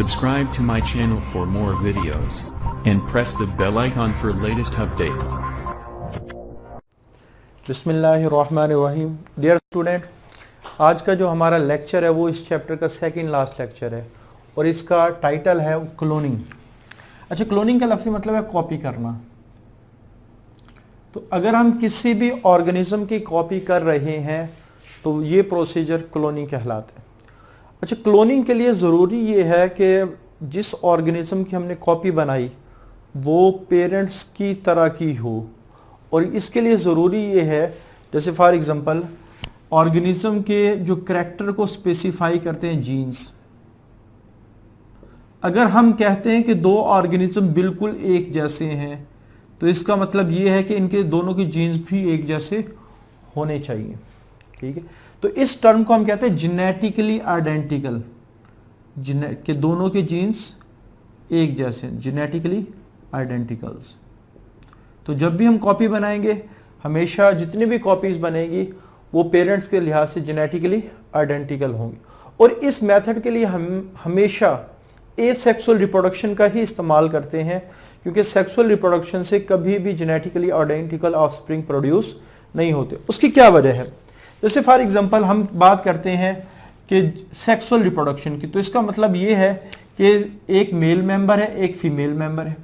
Subscribe to my channel for more videos and press the bell icon for latest updates. बिस्मिल्लाहिर्रहमानिर्रहीम। Dear student, आज का जो हमारा lecture है वो इस चैप्टर का सेकंड लास्ट लेक्चर है और इसका टाइटल है क्लोनिंग। अच्छा, क्लोनिंग का लफ्ज़ी मतलब है कॉपी करना। तो अगर हम किसी भी ऑर्गेनिज्म की कॉपी कर रहे हैं तो ये प्रोसीजर क्लोनिंग कहलाता है। अच्छा, क्लोनिंग के लिए ज़रूरी ये है कि जिस ऑर्गेनिज्म की हमने कॉपी बनाई वो पेरेंट्स की तरह की हो, और इसके लिए ज़रूरी ये है, जैसे फॉर एग्ज़ाम्पल ऑर्गेनिज्म के जो करैक्टर को स्पेसिफाई करते हैं जीन्स। अगर हम कहते हैं कि दो ऑर्गेनिज्म बिल्कुल एक जैसे हैं तो इसका मतलब ये है कि इनके दोनों की जीन्स भी एक जैसे होने चाहिए। ठीक है, तो इस टर्म को हम कहते हैं जेनेटिकली आइडेंटिकल, कि दोनों के जीन्स एक जैसे, जेनेटिकली आइडेंटिकल्स। तो जब भी हम कॉपी बनाएंगे, हमेशा जितनी भी कॉपीज बनेगी वो पेरेंट्स के लिहाज से जेनेटिकली आइडेंटिकल होंगी। और इस मेथड के लिए हम हमेशा एसेक्सुअल रिप्रोडक्शन का ही इस्तेमाल करते हैं, क्योंकि सेक्सुअल रिप्रोडक्शन से कभी भी जेनेटिकली आइडेंटिकल ऑफस्प्रिंग प्रोड्यूस नहीं होते। उसकी क्या वजह है? जैसे फॉर एग्जांपल हम बात करते हैं कि सेक्सुअल रिप्रोडक्शन की, तो इसका मतलब ये है कि एक मेल मेंबर है, एक फीमेल मेंबर है।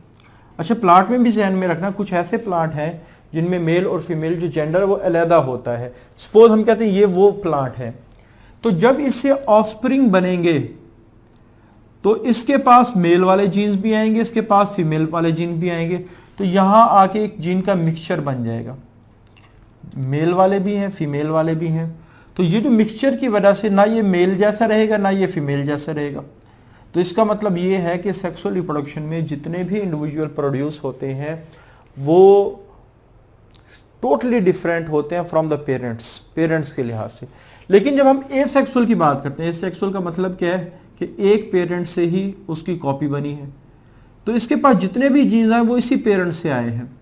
अच्छा, प्लांट में भी ध्यान में रखना, कुछ ऐसे प्लांट हैं जिनमें मेल और फीमेल जो जेंडर है वो अलहदा होता है। सपोज हम कहते हैं ये वो प्लांट है, तो जब इससे ऑफस्प्रिंग बनेंगे तो इसके पास मेल वाले जीन्स भी आएंगे, इसके पास फीमेल वाले जीन भी आएंगे, तो यहां आके एक जीन का मिक्सचर बन जाएगा। मेल वाले भी हैं, फीमेल वाले भी हैं। तो ये जो मिक्सचर की वजह से ना ये मेल जैसा रहेगा ना ये फीमेल जैसा रहेगा। तो इसका मतलब ये है कि सेक्सुअल रिप्रोडक्शन में जितने भी इंडिविजुअल प्रोड्यूस होते हैं वो टोटली डिफरेंट होते हैं फ्रॉम द पेरेंट्स के लिहाज से। लेकिन जब हम एसेक्सुअल की बात करते हैं, एसेक्सुअल का मतलब क्या है कि एक पेरेंट से ही उसकी कॉपी बनी है, तो इसके पास जितने भी जीन आए वो इसी पेरेंट से आए हैं।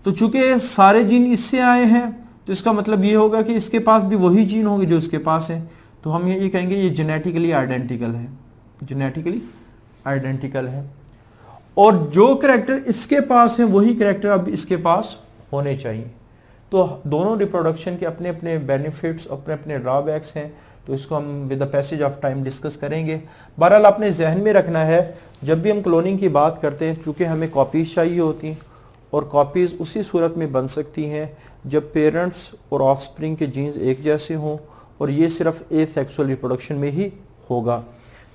तो चूंकि सारे जीन इससे आए हैं तो इसका मतलब ये होगा कि इसके पास भी वही जीन होंगे जो इसके पास है। तो हम ये कहेंगे ये जेनेटिकली आइडेंटिकल है, जेनेटिकली आइडेंटिकल है। और जो करैक्टर इसके पास है वही करैक्टर अब इसके पास होने चाहिए। तो दोनों रिप्रोडक्शन के अपने अपने बेनिफिट्स, अपने अपने ड्रॉबैक्स हैं। तो इसको हम with the passage of time discuss करेंगे। बहरहाल आपने जहन में रखना है, जब भी हम क्लोनिंग की बात करते हैं, चूंकि हमें कॉपीज चाहिए होती हैं और कॉपीज उसी सूरत में बन सकती हैं जब पेरेंट्स और ऑफस्प्रिंग के जीन्स एक जैसे हों, और ये सिर्फ एसेक्सुअल रिप्रोडक्शन में ही होगा।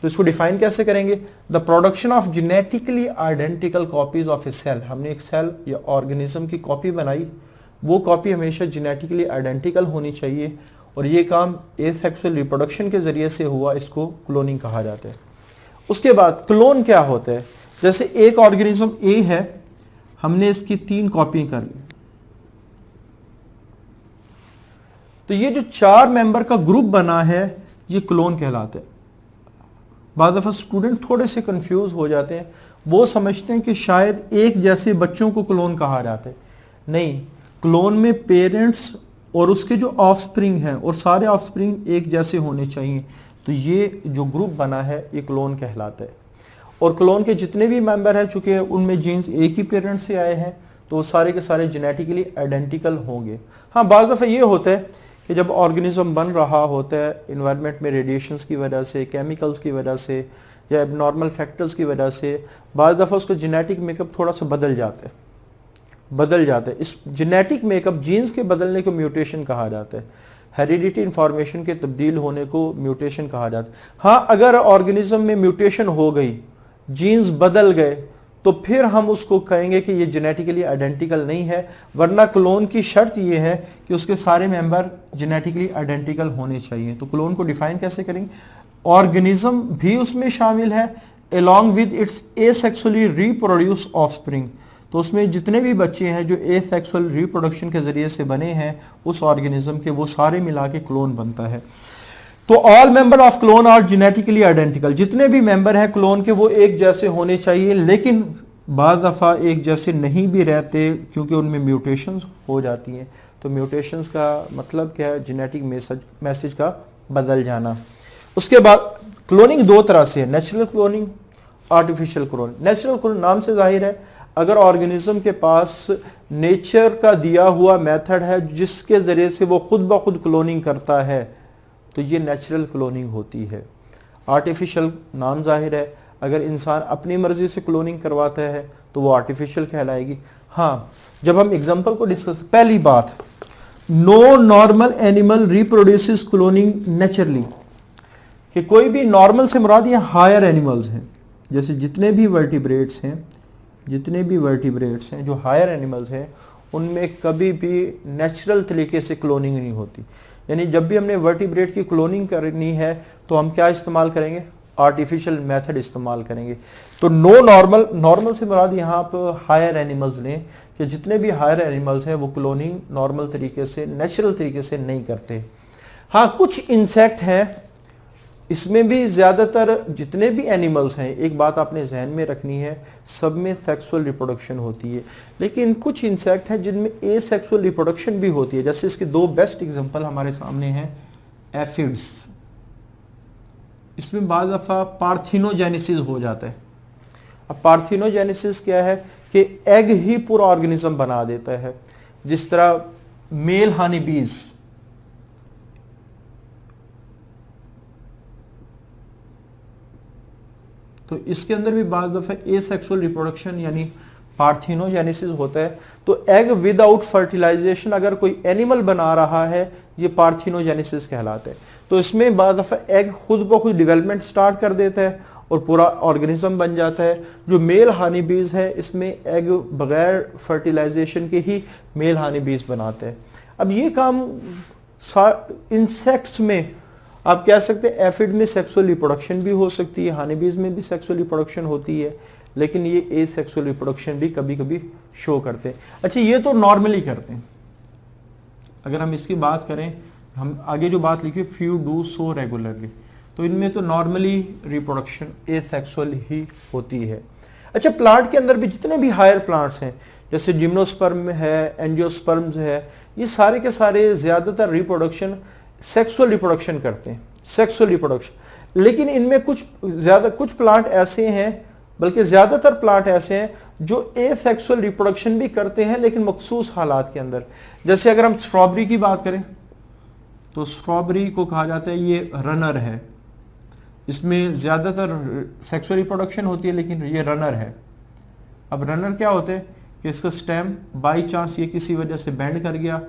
तो इसको डिफाइन कैसे करेंगे? The production of genetically identical copies of a cell. हमने एक सेल या ऑर्गेनिज्म की कॉपी बनाई, वो कॉपी हमेशा जेनेटिकली आइडेंटिकल होनी चाहिए, और ये काम एसेक्सुअल रिप्रोडक्शन के जरिए से हुआ, इसको क्लोनिंग कहा जाता है। उसके बाद क्लोन क्या होता है? जैसे एक ऑर्गेनिज्म ए है, हमने इसकी 3 कॉपी कर ली, तो ये जो 4 मेंबर का ग्रुप बना है ये क्लोन कहलाता है। बाद दफा स्टूडेंट थोड़े से कंफ्यूज हो जाते हैं, वो समझते हैं कि शायद एक जैसे बच्चों को क्लोन कहा जाता है। नहीं, क्लोन में पेरेंट्स और उसके जो ऑफस्प्रिंग हैं और सारे ऑफस्प्रिंग एक जैसे होने चाहिए। तो ये जो ग्रुप बना है ये क्लोन कहलाता है। और क्लोन के जितने भी मेंबर हैं, चूंकि उनमें जीन्स एक ही पेरेंट से आए हैं, तो वो सारे के सारे जेनेटिकली आइडेंटिकल होंगे। हाँ, बाज़ दफ़ा ये होता है कि जब ऑर्गेनिज्म बन रहा होता है इन्वायरमेंट में रेडिएशंस की वजह से, केमिकल्स की वजह से या एबनॉर्मल फैक्टर्स की वजह से, बाज़ दफ़ा उसका जेनेटिक मेकअप थोड़ा सा बदल जाता है। इस जेनेटिक मेकअप, जीन्स के बदलने को म्यूटेशन कहा जाता है। हेरिडिटी इंफॉर्मेशन के तब्दील होने को म्यूटेशन कहा जाता है। हाँ, अगर ऑर्गेनिज्म में म्यूटेशन हो गई, जीन्स बदल गए, तो फिर हम उसको कहेंगे कि ये जेनेटिकली आइडेंटिकल नहीं है। वरना क्लोन की शर्त ये है कि उसके सारे मेंबर जेनेटिकली आइडेंटिकल होने चाहिए। तो क्लोन को डिफाइन कैसे करेंगे? ऑर्गेनिज्म भी उसमें शामिल है along with its asexually reproduced offspring। तो उसमें जितने भी बच्चे हैं जो एसेक्सुअल रिप्रोडक्शन के जरिए से बने हैं उस ऑर्गेनिज्म के, वो सारे मिला के क्लोन बनता है। तो all member of clone are genetically identical. जितने भी मेंबर हैं क्लोन के वो एक जैसे होने चाहिए, लेकिन बाद दफ़ा एक जैसे नहीं भी रहते क्योंकि उनमें म्यूटेशंस हो जाती हैं। तो म्यूटेशंस का मतलब क्या है? जेनेटिक मैसेज का बदल जाना। उसके बाद क्लोनिंग दो तरह से है, natural cloning, artificial cloning. Natural cloning नाम से जाहिर है अगर ऑर्गेनिज्म के पास नेचर का दिया हुआ मेथड है जिसके जरिए से वो खुद ब खुद क्लोनिंग करता है तो ये नेचुरल क्लोनिंग होती है। आर्टिफिशियल नाम जाहिर है अगर इंसान अपनी मर्जी से क्लोनिंग करवाता है तो वो आर्टिफिशियल कहलाएगी। हाँ, जब हम एग्जांपल को डिस्कस, पहली बात, no normal animal reproduces cloning naturally, कि कोई भी नॉर्मल से मुराद ये हायर एनिमल्स हैं, जैसे जितने भी वर्टिब्रेट्स हैं जो हायर एनिमल्स हैं उनमें कभी भी नेचुरल तरीके से क्लोनिंग नहीं होती। यानी जब भी हमने वर्टिब्रेट की क्लोनिंग करनी है तो हम क्या इस्तेमाल करेंगे, आर्टिफिशियल मेथड इस्तेमाल करेंगे। तो नो नॉर्मल से मुराद यहाँ आप हायर एनिमल्स लें कि जितने भी हायर एनिमल्स हैं वो क्लोनिंग नॉर्मल तरीके से, नेचुरल तरीके से नहीं करते। हाँ, कुछ इंसेक्ट हैं, इसमें भी ज़्यादातर जितने भी एनिमल्स हैं, एक बात आपने जहन में रखनी है, सब में सेक्सुअल रिप्रोडक्शन होती है, लेकिन कुछ इंसेक्ट हैं जिनमें एसेक्सुअल रिप्रोडक्शन भी होती है। जैसे इसके दो बेस्ट एग्जांपल हमारे सामने हैं, एफिड्स, इसमें बाज़ दफ़ा पार्थिनोजेनेसिस हो जाता है। अब पार्थिनोजेनेसिस क्या है कि एग ही पूरा ऑर्गेनिज्म बना देता है। जिस तरह मेल हनी बीज, तो इसके अंदर भी बाज़ दफ़ा एसेक्सुअल रिप्रोडक्शन यानी पार्थिनोजेनेसिस होता है। तो एग विदाउट फर्टिलाइजेशन अगर कोई एनिमल बना रहा है ये पार्थिनोजेनेसिस कहलाता है। तो इसमें बाज़ दफ़ा एग खुद ब खुद डेवलपमेंट स्टार्ट कर देता है और पूरा ऑर्गेनिज्म बन जाता है। जो मेल हानी बीज है इसमें एग बगैर फर्टिलाइजेशन के ही मेल हानी बीज बनाते हैं। अब ये काम इंसेक्ट्स में आप कह सकते हैं, एफिड में सेक्सुअल रिप्रोडक्शन भी हो सकती है, हानी बीज में भी सेक्सुअल रिप्रोडक्शन होती है, लेकिन ये एसेक्सुअल रिप्रोडक्शन भी कभी कभी शो करते हैं। अच्छा, ये तो नॉर्मली करते हैं। अगर हम इसकी बात करें, हम आगे जो बात लिखी फ्यू डू सो रेगुलरली, तो इनमें तो नॉर्मली रिप्रोडक्शन एसेक्सुअल ही होती है। अच्छा, प्लांट के अंदर भी जितने भी हायर प्लांट्स हैं जैसे जिम्नोस्पर्म है, एंजियोस्पर्म्स है, ये सारे के सारे ज्यादातर रिप्रोडक्शन सेक्सुअल रिप्रोडक्शन करते हैं, सेक्सुअल रिप्रोडक्शन। लेकिन इनमें कुछ प्लांट ऐसे हैं, बल्कि ज्यादातर प्लांट ऐसे हैं जो एसेक्सुअल रिप्रोडक्शन भी करते हैं लेकिन मखसूस हालात के अंदर। जैसे अगर हम स्ट्रॉबेरी की बात करें तो स्ट्रॉबेरी को कहा जाता है ये रनर है, इसमें ज्यादातर सेक्सुअल रिप्रोडक्शन होती है लेकिन ये रनर है। अब रनर क्या होते हैं कि इसका स्टेम बाई चांस ये किसी वजह से बेंड कर गया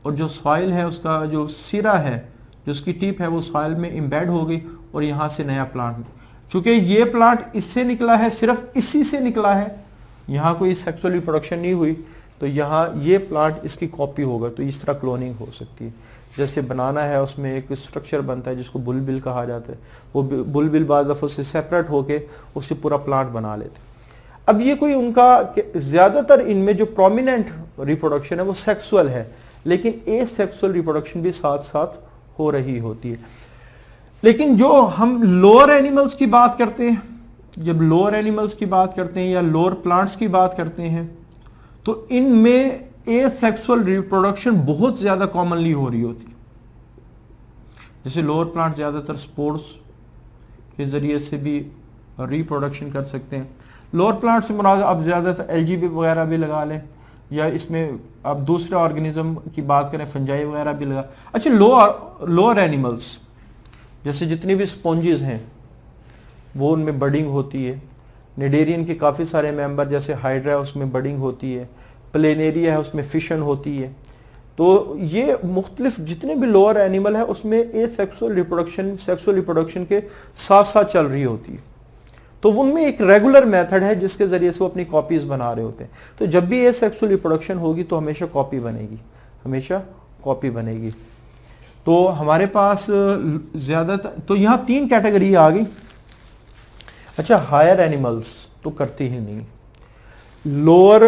और जो सॉइल है उसका जो सिरा है, जो उसकी टिप है वो सॉइल में इम्बेड हो गई और यहाँ से नया प्लांट। चूंकि ये प्लांट इससे निकला है, सिर्फ इसी से निकला है, यहाँ कोई सेक्सुअल रिप्रोडक्शन नहीं हुई, तो यहाँ ये प्लांट इसकी कॉपी होगा। तो इस तरह क्लोनिंग हो सकती है। जैसे बनाना है उसमें एक स्ट्रक्चर बनता है जिसको बुलबिल कहा जाता है, वो बुलबिल बाद दफ़ा से सेपरेट होके उससे पूरा प्लांट बना लेते हैं। अब ये कोई उनका ज्यादातर इनमें जो प्रोमिनेंट रिप्रोडक्शन है वो सेक्सुअल है, लेकिन एसेक्सुअल रिप्रोडक्शन भी साथ साथ हो रही होती है। लेकिन जो हम लोअर एनिमल्स की बात करते हैं, जब लोअर एनिमल्स की बात करते हैं या लोअर प्लांट्स की बात करते हैं, तो इनमें एसेक्सुअल रिप्रोडक्शन बहुत ज्यादा कॉमनली हो रही होती है। जैसे लोअर प्लांट ज्यादातर स्पोर्स के जरिए से भी रिप्रोडक्शन कर सकते हैं। लोअर प्लांट से मुराद आप ज्यादातर एलजीबी वगैरह भी लगा लें, या इसमें आप दूसरे ऑर्गेनिज्म की बात करें फंजाई वगैरह भी लगा। अच्छा, लोअर एनिमल्स जैसे जितनी भी स्पॉन्जेस हैं वो उनमें बडिंग होती है। निडेरियन के काफ़ी सारे मेंबर जैसे हाइड्रा है उसमें बडिंग होती है, प्लेनेरिया है उसमें फिशन होती है। तो ये मुख्तलिफ जितने भी लोअर एनिमल है उसमें एसेक्सुअल रिप्रोडक्शन सेक्सुअल रिप्रोडक्शन के साथ साथ चल रही होती है। तो उनमें एक रेगुलर मेथड है जिसके जरिए से वो अपनी कॉपीज बना रहे होते हैं। तो जब भी एसेक्सुअल रिप्रोडक्शन होगी तो हमेशा कॉपी बनेगी, हमेशा कॉपी बनेगी। तो हमारे पास ज्यादातर तो यहाँ तीन कैटेगरी आ गई। अच्छा, हायर एनिमल्स तो करती ही नहीं। लोअर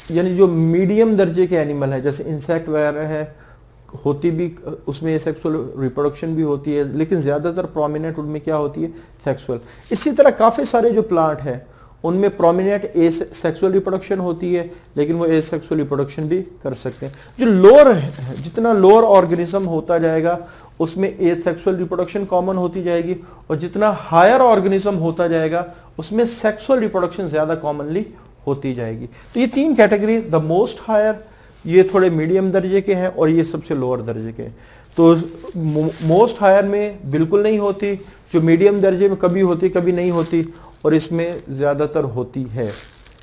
यानी जो मीडियम दर्जे के एनिमल है जैसे इंसेक्ट वगैरह है, होती भी उसमें सेक्सुअल रिप्रोडक्शन भी होती है, लेकिन ज़्यादातर प्रोमिनेंट उनमें क्या होती है, सेक्सुअल। इसी तरह काफ़ी सारे जो प्लांट है उनमें प्रोमिनेंट सेक्सुअल रिप्रोडक्शन होती है, लेकिन वो एसेक्सुअल रिप्रोडक्शन भी कर सकते हैं। जो लोअर है, जितना लोअर ऑर्गेनिज्म होता जाएगा उसमें एसेक्सुअल रिप्रोडक्शन कॉमन होती जाएगी, और जितना हायर ऑर्गेनिज्म होता जाएगा उसमें सेक्सुअल रिप्रोडक्शन ज्यादा कॉमनली होती जाएगी। तो ये तीन कैटेगरी, द मोस्ट हायर, ये थोड़े मीडियम दर्जे के हैं, और ये सबसे लोअर दर्जे के हैं। तो मोस्ट हायर में बिल्कुल नहीं होती, जो मीडियम दर्जे में कभी होती कभी नहीं होती, और इसमें ज्यादातर होती है।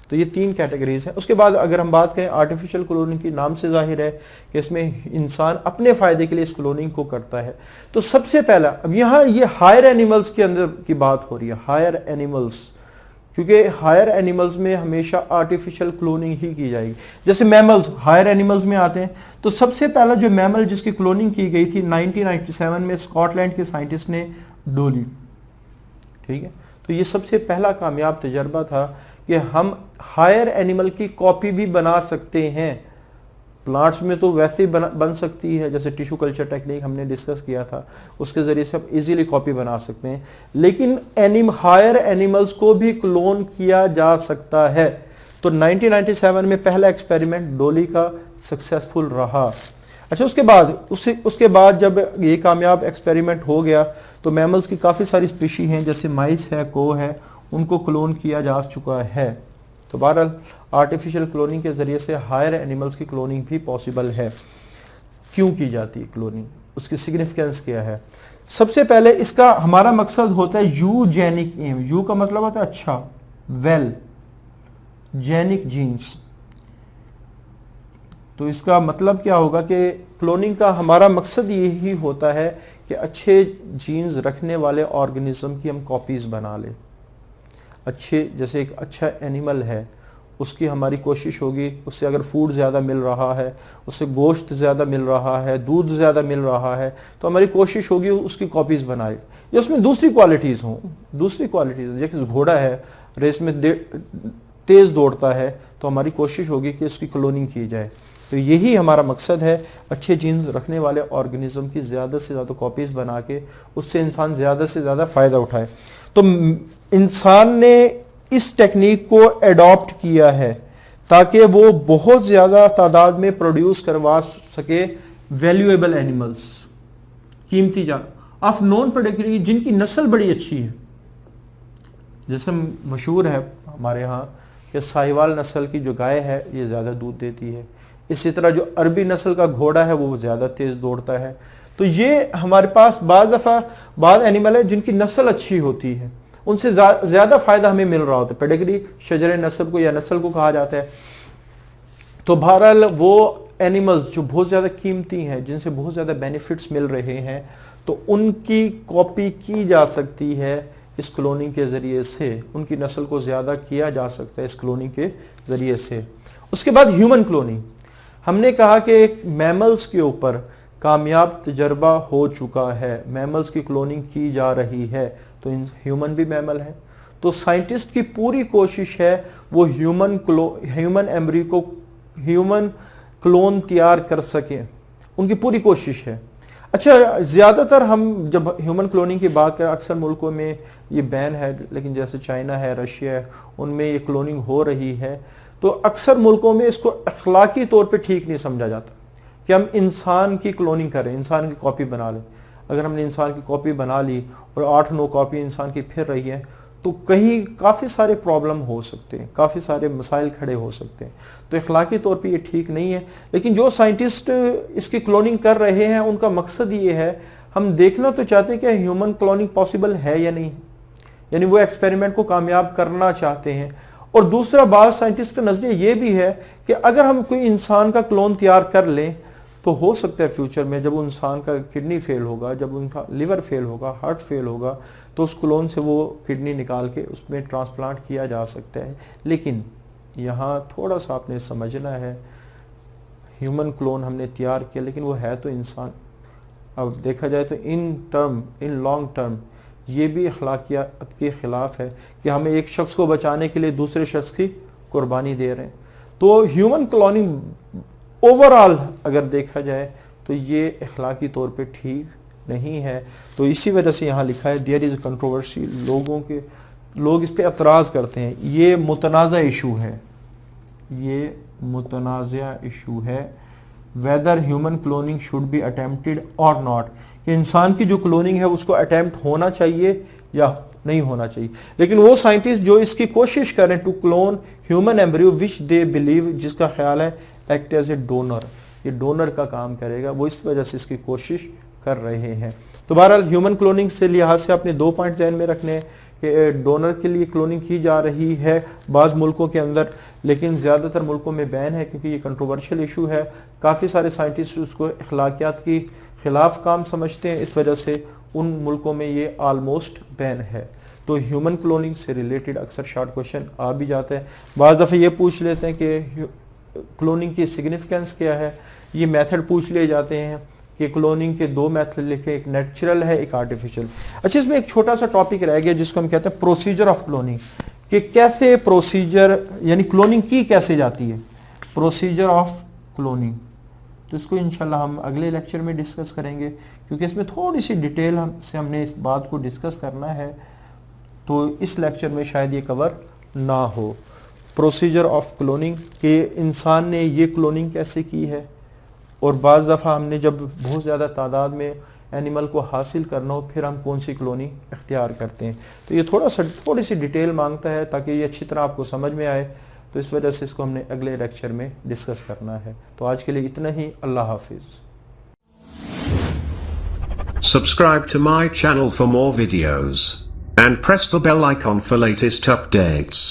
तो ये तीन कैटेगरीज हैं। उसके बाद अगर हम बात करें आर्टिफिशियल क्लोनिंग की, नाम से जाहिर है कि इसमें इंसान अपने फायदे के लिए इस क्लोनिंग को करता है। तो सबसे पहला, अब यहाँ ये हायर एनिमल्स के अंदर की बात हो रही है, हायर एनिमल्स, क्योंकि हायर एनिमल्स में हमेशा आर्टिफिशियल क्लोनिंग ही की जाएगी। जैसे मैमल्स हायर एनिमल्स में आते हैं, तो सबसे पहला जो मैमल जिसकी क्लोनिंग की गई थी 1997 में स्कॉटलैंड के साइंटिस्ट ने, डोली। ठीक है, तो ये सबसे पहला कामयाब तजर्बा था कि हम हायर एनिमल की कॉपी भी बना सकते हैं। प्लांट्स में तो वैसे ही बन सकती है, जैसे टिश्यू कल्चर टेक्निक हमने डिस्कस किया था, उसके जरिए से आप इजीली कॉपी बना सकते हैं। लेकिन हायर एनिमल्स को भी क्लोन किया जा सकता है। तो 1997 में पहला एक्सपेरिमेंट डोली का सक्सेसफुल रहा। अच्छा, उसके बाद जब ये कामयाब एक्सपेरिमेंट हो गया तो मैमल्स की काफ़ी सारी स्पीशी हैं, जैसे माइस है, को है, उनको क्लोन किया जा चुका है। तो बहरहाल आर्टिफिशियल क्लोनिंग के जरिए से हायर एनिमल्स की क्लोनिंग भी पॉसिबल है। क्यों की जाती है क्लोनिंग, उसकी सिग्निफिकेंस क्या है? सबसे पहले इसका हमारा मकसद होता है यूजेनिक एम। यू का मतलब होता है अच्छा, वेल, जेनिक जीन्स। तो इसका मतलब क्या होगा कि क्लोनिंग का हमारा मकसद यही होता है कि अच्छे जीन्स रखने वाले ऑर्गेनिज्म की हम कॉपीज बना लें। अच्छे, जैसे एक अच्छा एनिमल है, उसकी हमारी कोशिश होगी, उससे अगर फूड ज़्यादा मिल रहा है, उससे गोश्त ज़्यादा मिल रहा है, दूध ज़्यादा मिल रहा है, तो हमारी कोशिश होगी उसकी कॉपीज़ बनाए, या उसमें दूसरी क्वालिटीज़ हों। दूसरी क्वालिटीज़, जैसे घोड़ा है, रेस में तेज़ दौड़ता है, तो हमारी कोशिश होगी कि उसकी क्लोनिंग की जाए। तो यही हमारा मकसद है, अच्छे जीन्स रखने वाले ऑर्गेनिज्म की ज़्यादा से ज़्यादा कॉपीज़ बना के उससे इंसान ज़्यादा से ज़्यादा फ़ायदा उठाए। तो इंसान ने इस टेक्निक को एडॉप्ट किया है ताकि वो बहुत ज़्यादा तादाद में प्रोड्यूस करवा सके वैल्यूएबल एनिमल्स, कीमती जानवर ऑफ नॉन प्रेडेटरी, जिनकी नस्ल बड़ी अच्छी है। जैसे मशहूर है हमारे यहाँ कि साहिवाल नस्ल की जो गाय है ये ज़्यादा दूध देती है। इसी तरह जो अरबी नस्ल का घोड़ा है वो ज़्यादा तेज़ दौड़ता है। तो ये हमारे पास बाद एनिमल है जिनकी नस्ल अच्छी होती है, उनसे ज़्यादा फ़ायदा हमें मिल रहा होता है। पेडिग्री शजर नस्ल को या नस्ल को कहा जाता है। तो बहरहाल वो एनिमल्स जो बहुत ज़्यादा कीमती हैं, जिनसे बहुत ज़्यादा बेनिफिट्स मिल रहे हैं, तो उनकी कॉपी की जा सकती है इस क्लोनिंग के ज़रिए से। उनकी नस्ल को ज़्यादा किया जा सकता है इस क्लोनिंग के ज़रिए से। उसके बाद ह्यूमन क्लोनिंग, हमने कहा कि मैमल्स के ऊपर कामयाब तजर्बा हो चुका है, मैमल्स की क्लोनिंग की जा रही है, तो ह्यूमन भी मैमल है। तो साइंटिस्ट की पूरी कोशिश है वो ह्यूमन क्लोन तैयार कर सके, उनकी पूरी कोशिश है। अच्छा, ज़्यादातर हम जब ह्यूमन क्लोनिंग की बात करें, अक्सर मुल्कों में ये बैन है, लेकिन जैसे चाइना है, रशिया है, उनमें ये क्लोनिंग हो रही है। तो अक्सर मुल्कों में इसको अखलाकी तौर पे ठीक नहीं समझा जाता कि हम इंसान की क्लोनिंग करें, इंसान की कॉपी बना लें। अगर हमने इंसान की कॉपी बना ली और 8-9 कॉपी इंसान की फिर रही है, तो कहीं काफ़ी सारे प्रॉब्लम हो सकते हैं, काफ़ी सारे मसाइल खड़े हो सकते हैं। तो अखलाकी तौर पे ये ठीक नहीं है। लेकिन जो साइंटिस्ट इसकी क्लोनिंग कर रहे हैं उनका मकसद ये है, हम देखना तो चाहते हैं कि ह्यूमन क्लोनिंग पॉसिबल है या नहीं, यानी वो एक्सपेरिमेंट को कामयाब करना चाहते हैं। और दूसरा बात साइंटिस्ट का नजरिया ये भी है कि अगर हम कोई इंसान का क्लोन तैयार कर लें तो हो सकता है फ्यूचर में जब इंसान का किडनी फेल होगा, जब उनका लिवर फेल होगा, हार्ट फेल होगा, तो उस क्लोन से वो किडनी निकाल के उसमें ट्रांसप्लांट किया जा सकता है। लेकिन यहाँ थोड़ा सा आपने समझना है, ह्यूमन क्लोन हमने तैयार किया लेकिन वो है तो इंसान। अब देखा जाए तो इन लॉन्ग टर्म ये भी अखलाकियात के ख़िलाफ़ है कि हमें एक शख्स को बचाने के लिए दूसरे शख्स की कुर्बानी दे रहे हैं। तो ह्यूमन क्लोनिंग ओवरऑल अगर देखा जाए तो ये अखलाकी तौर पे ठीक नहीं है। तो इसी वजह से यहाँ लिखा है देयर इज़ कंट्रोवर्सी, लोगों के लोग इस पे एतराज़ करते हैं। ये मुतनाज़ा इशू है, ये मुतनाज़ा इशू है, whether human cloning should be attempted और नॉट, कि इंसान की जो क्लोनिंग है उसको अटेम्प्ट होना चाहिए या नहीं होना चाहिए। लेकिन वो साइंटिस्ट जो इसकी कोशिश करें to clone human embryo which they believe, जिसका ख्याल है एक्ट एज ए डोनर, ये डोनर का काम करेगा, वो इस वजह से इसकी कोशिश कर रहे हैं। तो बहरहाल ह्यूमन क्लोनिंग से लिहाज से आपने 2 पॉइंट ध्यान में रखने हैं कि डोनर के लिए क्लोनिंग की जा रही है बाज़ मुल्कों के अंदर, लेकिन ज़्यादातर मुल्कों में बैन है क्योंकि ये कंट्रोवर्शियल इशू है। काफ़ी सारे साइंटिस्ट उसको अखलाकियात की खिलाफ काम समझते हैं, इस वजह से उन मुल्कों में ये आलमोस्ट बैन है। तो ह्यूमन क्लोनिंग से रिलेटेड अक्सर शॉर्ट क्वेश्चन आ भी जाते हैं। बाज़ दफ़े ये पूछ लेते हैं कि क्लोनिंग की सिग्निफिकेंस क्या है, ये मेथड पूछ लिए जाते हैं कि क्लोनिंग के 2 मेथड लिखे, एक नेचुरल है एक आर्टिफिशियल। अच्छा, इसमें एक छोटा सा टॉपिक रह गया जिसको हम कहते हैं प्रोसीजर ऑफ क्लोनिंग, कि कैसे प्रोसीजर यानी क्लोनिंग की कैसे जाती है, प्रोसीजर ऑफ क्लोनिंग। तो इसको इंशाल्लाह हम अगले लेक्चर में डिस्कस करेंगे क्योंकि इसमें थोड़ी सी डिटेल से हमने इस बात को डिस्कस करना है, तो इस लेक्चर में शायद ये कवर ना हो। प्रोसीजर ऑफ क्लोनिंग कि इंसान ने ये क्लोनिंग कैसे की है, और बाज़ दफ़ा हमने जब बहुत ज़्यादा तादाद में एनिमल को हासिल करना हो फिर हम कौन सी क्लोनिंग इख्तियार करते हैं। तो ये थोड़ी सी डिटेल मांगता है ताकि ये अच्छी तरह आपको समझ में आए, तो इस वजह से इसको हमने अगले लेक्चर में डिस्कस करना है। तो आज के लिए इतना ही, अल्लाह हाफिज़। Subscribe to my channel for more videos and press the bell icon for latest updates.